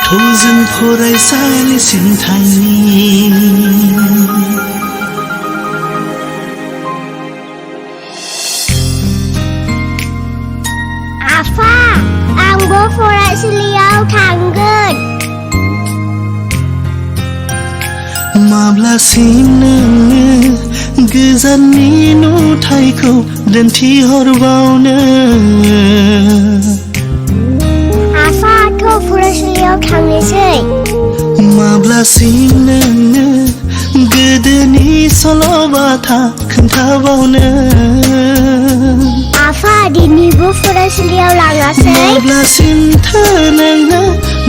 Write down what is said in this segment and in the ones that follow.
Jwng Foraisali Aao Thangni Aafa Angbw Foraisali Aao Thangwn माब्लासिम नोंनो गोजाननि नुथायखौ दिन्थिहरबावनो Aafaथ' फरायसालियाव थांनोसै माब्लासिम नोंनो गोदोनि सल'बाथा खोन्थाबावनो Aafa दिनैबो फरायसालियाव लाङासै माब्लासिम नोंनो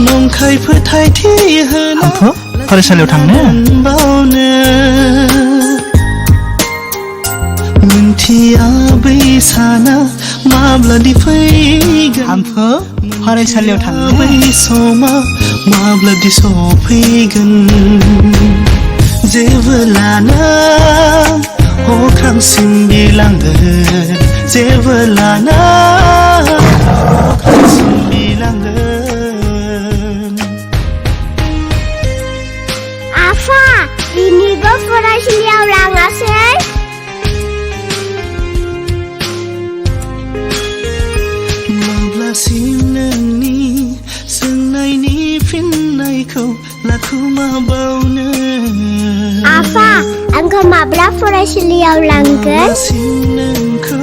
नंखाय फोथायथि होना फरायसालियाव थांनो मिन्थिया बै साना माब्लादि फैगोन आंखौ फरायसालियाव थांनो बै समा माब्लादि सफैगोन जेब्लाना अख्रांसिम बिरलांगोन जेब्लाना अख्रांसिम बिरलांगोन Aafa दिनैबो फरायसालियाव लाङासै माब्लासिम नोंनि सोंनायनि फिननायखौ लाखुमाबावनो Aafa आंखौ माब्ला फरायसालियाव लांगोन नोंखौ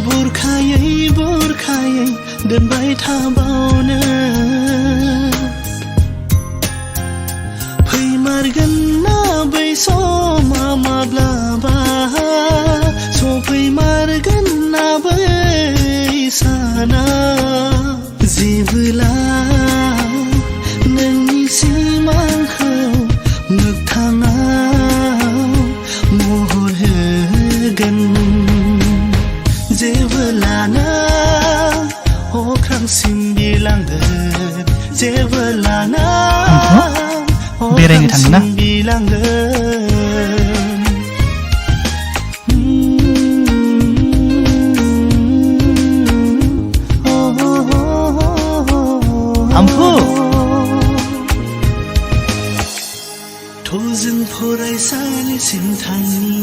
बुरखायै बुरखायै दोनबाय थाबावनो फैमारगोन ना बै समा माब्लाबा सफैमारगोन ना बै साना जेब्ला नोंनि सिमांखौ मोगथाङाव महर होगोन जेब्लाना अख्रांसिम बिरलांगोन जेब्लाना बेरायनो थाङो ना आंखौ Jwng Foraisali Aao Thangni